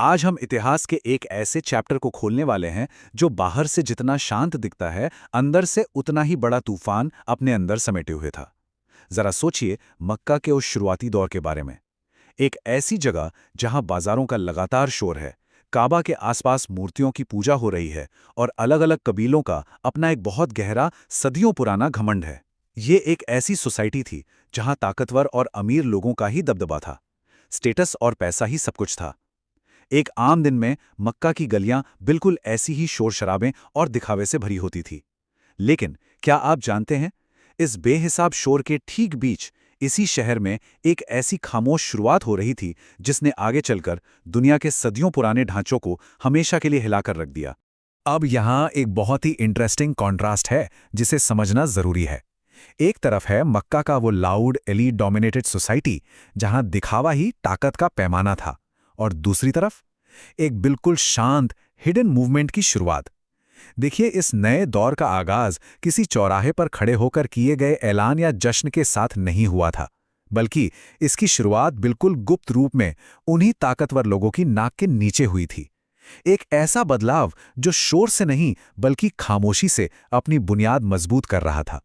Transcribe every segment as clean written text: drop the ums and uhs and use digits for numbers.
आज हम इतिहास के एक ऐसे चैप्टर को खोलने वाले हैं जो बाहर से जितना शांत दिखता है, अंदर से उतना ही बड़ा तूफान अपने अंदर समेटे हुए था। जरा सोचिए मक्का के उस शुरुआती दौर के बारे में। एक ऐसी जगह जहां बाजारों का लगातार शोर है, काबा के आसपास मूर्तियों की पूजा हो रही है और अलग-अलग कबीलों का अपना एक बहुत गहरा, सदियों पुराना घमंड है। ये एक ऐसी सोसाइटी थी जहां ताकतवर और अमीर लोगों का ही दबदबा था। स्टेटस और पैसा ही सब कुछ था। एक आम दिन में मक्का की गलियां बिल्कुल ऐसी ही शोर शराबे और दिखावे से भरी होती थी। लेकिन क्या आप जानते हैं, इस बेहिसाब शोर के ठीक बीच इसी शहर में एक ऐसी खामोश शुरुआत हो रही थी जिसने आगे चलकर दुनिया के सदियों पुराने ढांचों को हमेशा के लिए हिलाकर रख दिया। अब यहाँ एक बहुत ही इंटरेस्टिंग कॉन्ट्रास्ट है जिसे समझना जरूरी है। एक तरफ है मक्का का वो लाउड एलीट डोमिनेटेड सोसाइटी जहां दिखावा ही ताकत का पैमाना था, और दूसरी तरफ एक बिल्कुल शांत हिडन मूवमेंट की शुरुआत। देखिए, इस नए दौर का आगाज किसी चौराहे पर खड़े होकर किए गए ऐलान या जश्न के साथ नहीं हुआ था, बल्कि इसकी शुरुआत बिल्कुल गुप्त रूप में उन्हीं ताकतवर लोगों की नाक के नीचे हुई थी। एक ऐसा बदलाव जो शोर से नहीं बल्कि खामोशी से अपनी बुनियाद मजबूत कर रहा था।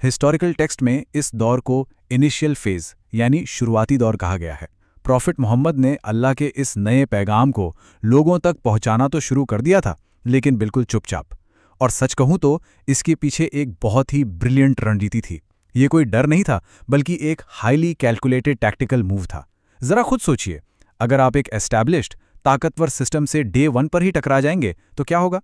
हिस्टोरिकल टेक्स्ट में इस दौर को इनिशियल फेज यानी शुरुआती दौर कहा गया है। प्रॉफिट मोहम्मद ने अल्लाह के इस नए पैगाम को लोगों तक पहुंचाना तो शुरू कर दिया था, लेकिन बिल्कुल चुपचाप। और सच कहूं तो इसके पीछे एक बहुत ही ब्रिलियंट रणनीति थी। ये कोई डर नहीं था, बल्कि एक हाईली कैलकुलेटेड टैक्टिकल मूव था। जरा खुद सोचिए, अगर आप एक एस्टैब्लिश्ड ताकतवर सिस्टम से डे 1 पर ही टकरा जाएंगे तो क्या होगा।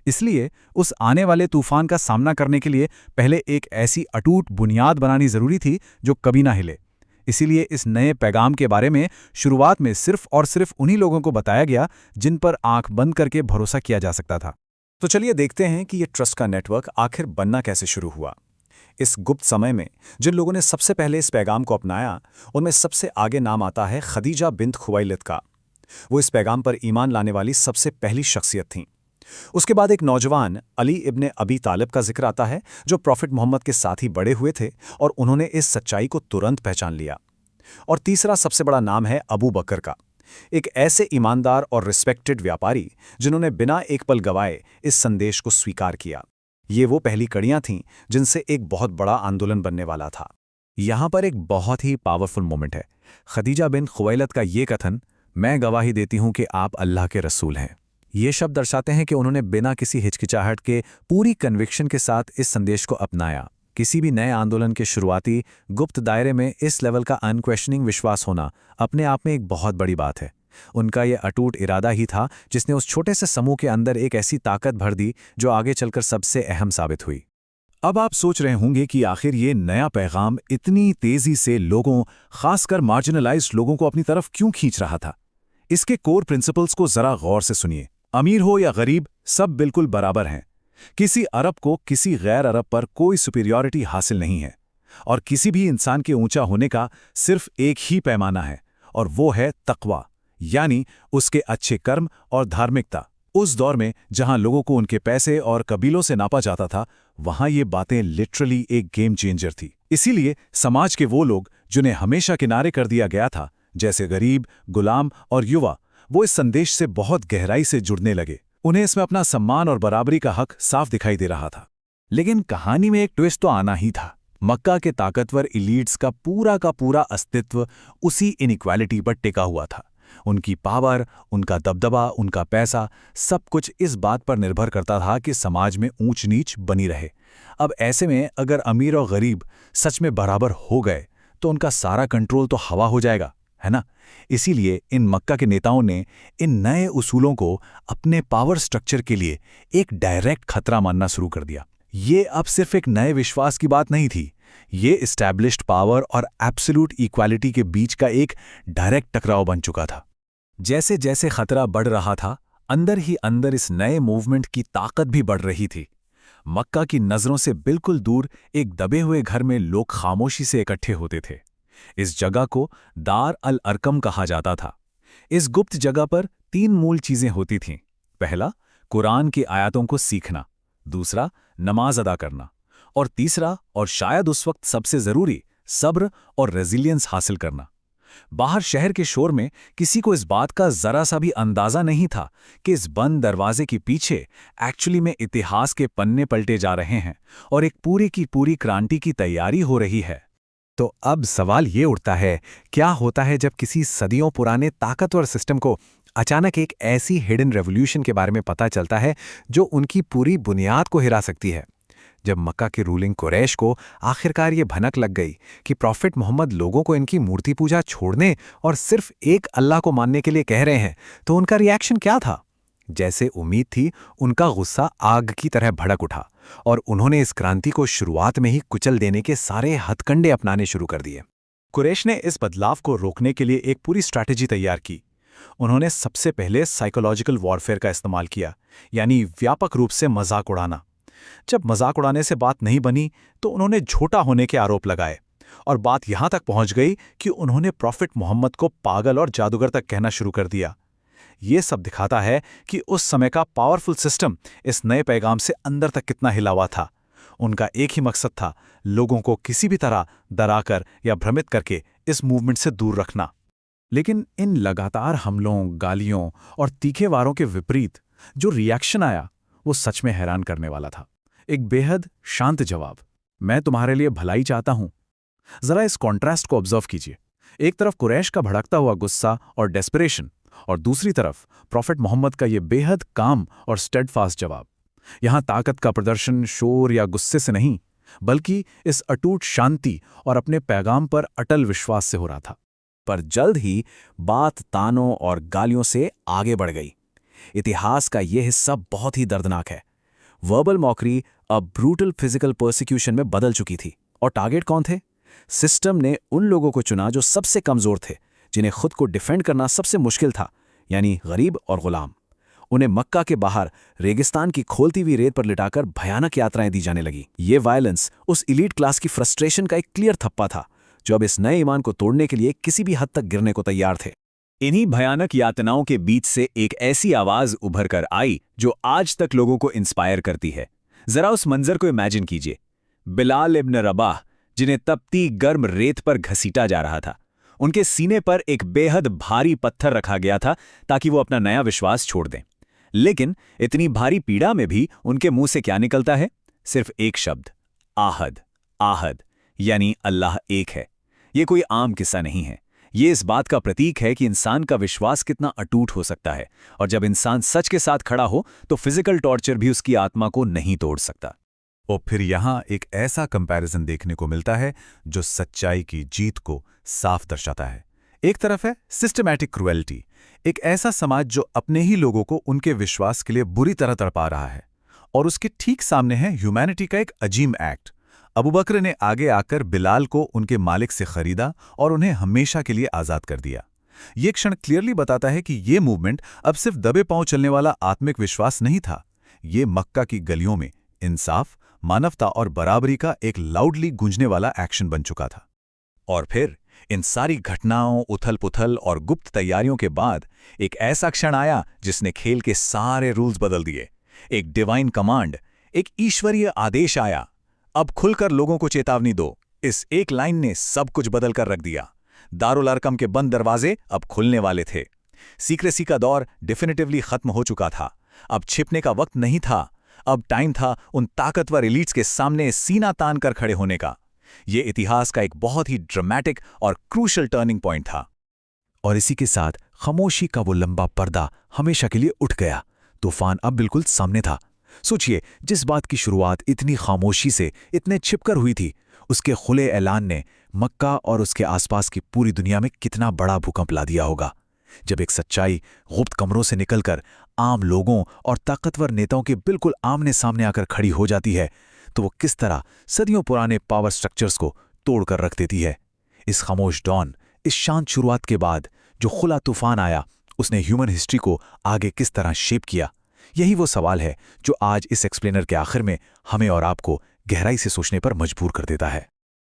इसलिए उस आने वाले तूफान का सामना करने के लिए पहले एक ऐसी अटूट बुनियाद बनानी जरूरी थी जो कभी ना हिले। इसीलिए इस नए पैगाम के बारे में शुरुआत में सिर्फ और सिर्फ उन्हीं लोगों को बताया गया जिन पर आंख बंद करके भरोसा किया जा सकता था। तो चलिए देखते हैं कि ये ट्रस्ट का नेटवर्क आखिर बनना कैसे शुरू हुआ। इस गुप्त समय में जिन लोगों ने सबसे पहले इस पैगाम को अपनाया, उनमें सबसे आगे नाम आता है खदीजा बिन्त खुवैलिद का। वो इस पैगाम पर ईमान लाने वाली सबसे पहली शख्सियत थीं। उसके बाद एक नौजवान अली इब्ने अबी तालिब का जिक्र आता है, जो प्रॉफिट मोहम्मद के साथ ही बड़े हुए थे और उन्होंने इस सच्चाई को तुरंत पहचान लिया। और तीसरा सबसे बड़ा नाम है अबू बकर का, एक ऐसे ईमानदार और रिस्पेक्टेड व्यापारी जिन्होंने बिना एक पल गवाए इस संदेश को स्वीकार किया। ये वो पहली कड़ियां थीं जिनसे एक बहुत बड़ा आंदोलन बनने वाला था। यहाँ पर एक बहुत ही पावरफुल मोमेंट है। खदीजा बिन खुवैलिद का ये कथन, मैं गवाही देती हूँ कि आप अल्लाह के रसूल हैं, ये शब्द दर्शाते हैं कि उन्होंने बिना किसी हिचकिचाहट के पूरी कन्विक्शन के साथ इस संदेश को अपनाया। किसी भी नए आंदोलन के शुरुआती गुप्त दायरे में इस लेवल का अनक्वेश्चनिंग विश्वास होना अपने आप में एक बहुत बड़ी बात है। उनका ये अटूट इरादा ही था जिसने उस छोटे से समूह के अंदर एक ऐसी ताकत भर दी जो आगे चलकर सबसे अहम साबित हुई। अब आप सोच रहे होंगे कि आखिर ये नया पैगाम इतनी तेजी से लोगों, खासकर मार्जिनलाइज्ड लोगों को अपनी तरफ क्यों खींच रहा था। इसके कोर प्रिंसिपल्स को जरा गौर से सुनिए। अमीर हो या गरीब, सब बिल्कुल बराबर हैं। किसी अरब को किसी गैर अरब पर कोई सुपीरियॉरिटी हासिल नहीं है, और किसी भी इंसान के ऊंचा होने का सिर्फ एक ही पैमाना है, और वो है तक़वा, यानी उसके अच्छे कर्म और धार्मिकता। उस दौर में जहां लोगों को उनके पैसे और कबीलों से नापा जाता था, वहां ये बातें लिटरली एक गेम चेंजर थी। इसीलिए समाज के वो लोग जिन्हें हमेशा किनारे कर दिया गया था, जैसे गरीब, गुलाम और युवा, वो इस संदेश से बहुत गहराई से जुड़ने लगे। उन्हें इसमें अपना सम्मान और बराबरी का हक साफ दिखाई दे रहा था। लेकिन कहानी में एक ट्विस्ट तो आना ही था। मक्का के ताकतवर इलीट्स का पूरा अस्तित्व उसी इनइक्वालिटी पर टिका हुआ था। उनकी पावर, उनका दबदबा, उनका पैसा, सब कुछ इस बात पर निर्भर करता था कि समाज में ऊंच नीच बनी रहे। अब ऐसे में अगर अमीर और गरीब सच में बराबर हो गए तो उनका सारा कंट्रोल तो हवा हो जाएगा, है ना। इसीलिए इन मक्का के नेताओं ने इन नए उसूलों को अपने पावर स्ट्रक्चर के लिए एक डायरेक्ट खतरा मानना शुरू कर दिया। ये अब सिर्फ एक नए विश्वास की बात नहीं थी, ये एस्टैब्लिश्ड पावर और एब्सोल्यूट इक्वालिटी के बीच का एक डायरेक्ट टकराव बन चुका था। जैसे जैसे खतरा बढ़ रहा था, अंदर ही अंदर इस नए मूवमेंट की ताकत भी बढ़ रही थी। मक्का की नजरों से बिल्कुल दूर एक दबे हुए घर में लोग खामोशी से इकट्ठे होते थे। इस जगह को दार अल अरकम कहा जाता था। इस गुप्त जगह पर 3 मूल चीजें होती थीं। पहला, कुरान की आयतों को सीखना। दूसरा, नमाज अदा करना। और तीसरा, और शायद उस वक्त सबसे जरूरी, सब्र और रेजिलियंस हासिल करना। बाहर शहर के शोर में किसी को इस बात का जरा सा भी अंदाजा नहीं था कि इस बंद दरवाजे के पीछे एक्चुअली में इतिहास के पन्ने पलटे जा रहे हैं और एक पूरी की पूरी क्रांति की तैयारी हो रही है। तो अब सवाल ये उठता है, क्या होता है जब किसी सदियों पुराने ताकतवर सिस्टम को अचानक एक ऐसी हिडन रेवोल्यूशन के बारे में पता चलता है जो उनकी पूरी बुनियाद को हिला सकती है। जब मक्का के रूलिंग कुरैश को आखिरकार ये भनक लग गई कि प्रॉफिट मोहम्मद लोगों को इनकी मूर्ति पूजा छोड़ने और सिर्फ एक अल्लाह को मानने के लिए कह रहे हैं, तो उनका रिएक्शन क्या था? जैसे उम्मीद थी, उनका गुस्सा आग की तरह भड़क उठा और उन्होंने इस क्रांति को शुरुआत में ही कुचल देने के सारे हथकंडे अपनाने शुरू कर दिए। कुरैश ने इस बदलाव को रोकने के लिए एक पूरी स्ट्रैटेजी तैयार की। उन्होंने सबसे पहले साइकोलॉजिकल वॉरफेयर का इस्तेमाल किया, यानी व्यापक रूप से मजाक उड़ाना। जब मजाक उड़ाने से बात नहीं बनी तो उन्होंने झूठा होने के आरोप लगाए और बात यहां तक पहुंच गई कि उन्होंने प्रॉफिट मोहम्मद को पागल और जादूगर तक कहना शुरू कर दिया। ये सब दिखाता है कि उस समय का पावरफुल सिस्टम इस नए पैगाम से अंदर तक कितना हिला हुआ था। उनका एक ही मकसद था, लोगों को किसी भी तरह डराकर या भ्रमित करके इस मूवमेंट से दूर रखना। लेकिन इन लगातार हमलों, गालियों और तीखे वारों के विपरीत जो रिएक्शन आया वो सच में हैरान करने वाला था। एक बेहद शांत जवाब, मैं तुम्हारे लिए भलाई चाहता हूं। जरा इस कॉन्ट्रास्ट को ऑब्जर्व कीजिए। एक तरफ कुरैश का भड़कता हुआ गुस्सा और डेस्परेशन, और दूसरी तरफ प्रॉफिट मोहम्मद का ये बेहद काम और स्टेडफास्ट जवाब। यहां ताकत का प्रदर्शन शोर या गुस्से से नहीं, बल्कि इस अटूट शांति और अपने पैगाम पर अटल विश्वास से हो रहा था। पर जल्द ही बात तानों और गालियों से आगे बढ़ गई। इतिहास का यह हिस्सा बहुत ही दर्दनाक है। वर्बल मॉकरी अब ब्रूटल फिजिकल परसिक्यूशन में बदल चुकी थी। और टारगेट कौन थे? सिस्टम ने उन लोगों को चुना जो सबसे कमजोर थे, जिन्हें खुद को डिफेंड करना सबसे मुश्किल था, यानी गरीब और गुलाम। उन्हें मक्का के बाहर रेगिस्तान की खोलती हुई रेत पर लिटाकर भयानक यात्राएं दी जाने लगी। ये वायलेंस उस इलीट क्लास की फ्रस्ट्रेशन का एक क्लियर थप्पा था, जो अब इस नए ईमान को तोड़ने के लिए किसी भी हद तक गिरने को तैयार थे। इन्हीं भयानक यातनाओं के बीच से एक ऐसी आवाज उभर कर आई जो आज तक लोगों को इंस्पायर करती है। जरा उस मंजर को इमेजिन कीजिए। बिलाल इब्न रबाह, जिन्हें तपती गर्म रेत पर घसीटा जा रहा था, उनके सीने पर एक बेहद भारी पत्थर रखा गया था ताकि वो अपना नया विश्वास छोड़ दें। लेकिन इतनी भारी पीड़ा में भी उनके मुंह से क्या निकलता है? सिर्फ एक शब्द, आहद। आहद यानी अल्लाह एक है। ये कोई आम किस्सा नहीं है। ये इस बात का प्रतीक है कि इंसान का विश्वास कितना अटूट हो सकता है, और जब इंसान सच के साथ खड़ा हो तो फिजिकल टॉर्चर भी उसकी आत्मा को नहीं तोड़ सकता। और फिर यहां एक ऐसा कंपैरिजन देखने को मिलता है जो सच्चाई की जीत को साफ दर्शाता है। एक तरफ है सिस्टमैटिक क्रुएल्टी, एक ऐसा समाज जो अपने ही लोगों को उनके विश्वास के लिए बुरी तरह तड़पा रहा है, और उसके ठीक सामने है ह्यूमैनिटी का एक अजीम एक्ट। अबू बकर ने आगे आकर बिलाल को उनके मालिक से खरीदा और उन्हें हमेशा के लिए आज़ाद कर दिया। ये क्षण क्लियरली बताता है कि ये मूवमेंट अब सिर्फ दबे पांव चलने वाला आत्मिक विश्वास नहीं था। ये मक्का की गलियों में इंसाफ, मानवता और बराबरी का एक लाउडली गूंजने वाला एक्शन बन चुका था। और फिर इन सारी घटनाओं, उथल-पुथल और गुप्त तैयारियों के बाद एक ऐसा क्षण आया जिसने खेल के सारे रूल्स बदल दिए। एक डिवाइन कमांड, एक ईश्वरीय आदेश आया, अब खुलकर लोगों को चेतावनी दो। इस एक लाइन ने सब कुछ बदल कर रख दिया। दारुल अरकम के बंद दरवाजे अब खुलने वाले थे। सीक्रेसी का दौर डेफिनेटिवली खत्म हो चुका था। अब छिपने का वक्त नहीं था। अब टाइम था उन ताकतवर एलीट्स के सामने सीना तान कर खड़े होने का। ये इतिहास का एक बहुत ही ड्रामेटिक और क्रूशल टर्निंग पॉइंट था। और इसी के साथ खामोशी का वो लंबा पर्दा हमेशा के लिए उठ गया। तूफान अब बिल्कुल सामने था। सोचिए, जिस बात की शुरुआत इतनी खामोशी से, इतने छिपकर हुई थी, उसके खुले ऐलान ने मक्का और उसके आसपास की पूरी दुनिया में कितना बड़ा भूकंप ला दिया होगा। जब एक सच्चाई गुप्त कमरों से निकलकर आम लोगों और ताकतवर नेताओं के बिल्कुल आमने सामने आकर खड़ी हो जाती है, तो वो किस तरह सदियों पुराने पावर स्ट्रक्चर्स को तोड़कर रख देती है। इस खामोश डॉन, इस शांत शुरुआत के बाद जो खुला तूफान आया, उसने ह्यूमन हिस्ट्री को आगे किस तरह शेप किया। यही वो सवाल है जो आज इस एक्सप्लेनर के आखिर में हमें और आपको गहराई से सोचने पर मजबूर कर देता है।